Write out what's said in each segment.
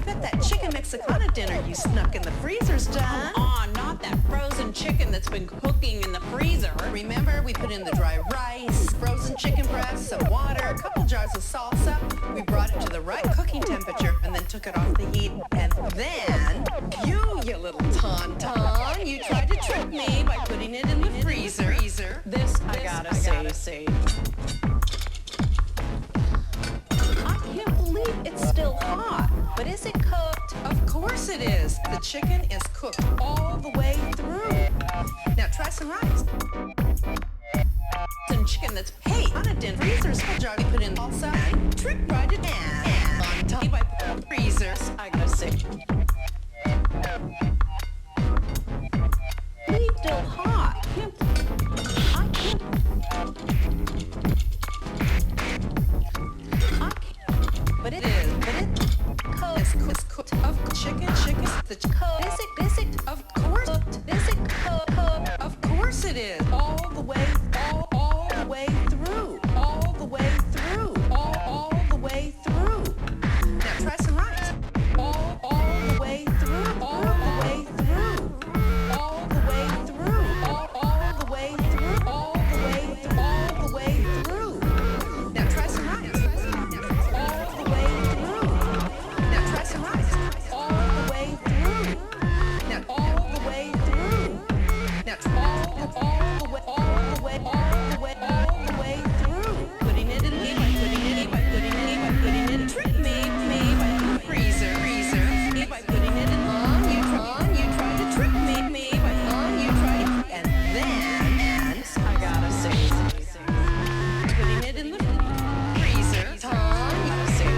bet that chicken Mexicana dinner you snuck in the freezer's done. Come on, not that frozen chicken that's been cooking in the freezer. Remember, we put in the dry rice, frozen chicken breast, some water, a couple jars of salsa. We brought it to the right cooking temperature and then took it off the heat. And then, you little tauntaun, you tried to trick me by putting it in the freezer. This I gotta say. I can't believe it's still hot. But is it cooked? Of course it is. The chicken is cooked all the way through. Now try some rice. Some chicken that's on a din freezer's jar. We put in salsa and trick fried it and on top by freezers. I gotta say. It's still hot. I can't. But it is. It's cooked of chicken. The cooked. Is it of course cooked? Is it cooked? Of course it is. All the way through. All the way through. All the way through. Now try some rice. All the way through. All the way through. All the way through. All the way through. All the way through. All the way through. Now try some rice. All the way through. Now try some rice. All the way through. Now all the way through. Now all the way through. Putting it in me by putting it in trick me by freezer. Me by putting it in you tried to trick me by you tried and then I gotta say putting it in the freezer. You gotta say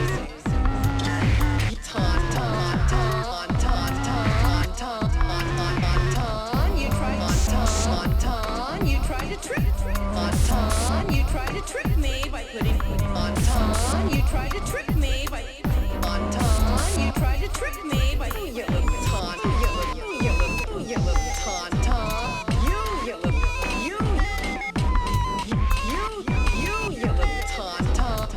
you tried to trick you tried to trick me by putting you tried to trick me by you tried to trick me by you little tauntaun you little tauntaun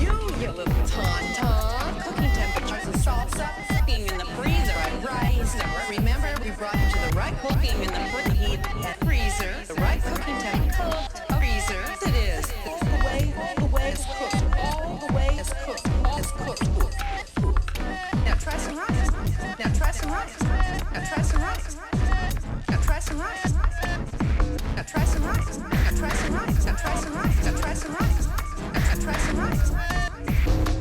you little tauntaun cooking temperatures of salsa cooking in the freezer rice remember we brought it to the right cooking in the heat at freezer the right cooking temperature freezer it is all the way is cooked all the way is cooked now try some rice now try some rice now try some rice now try some rice now try some rice now try some rice now try some rice now try some rice now try some rice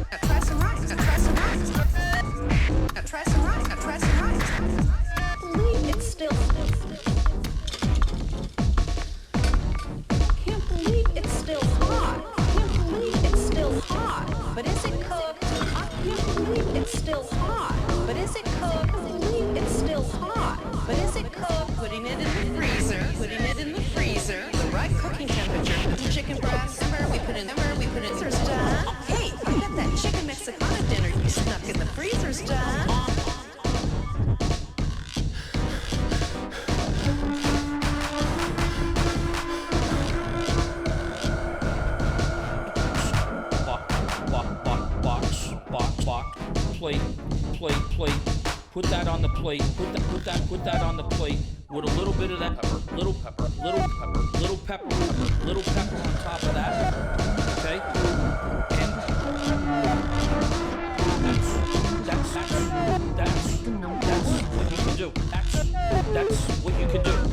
now try some rice now try some rice now try some rice now try some rice believe it's still can't believe it's still hot can't believe it's still hot but is it cooked I can't believe it's still hot but is it cooked I believe it's still hot but is it cooked putting it in the freezer the right cooking temperature chicken breast we put in freezer's done hey I got that chicken Mexicana dinner you snuck in the freezer's done plate. Put that on the plate. Put that on the plate with a little bit of that pepper, little pepper on top of that. Okay? And that's what you can do. That's what you can do.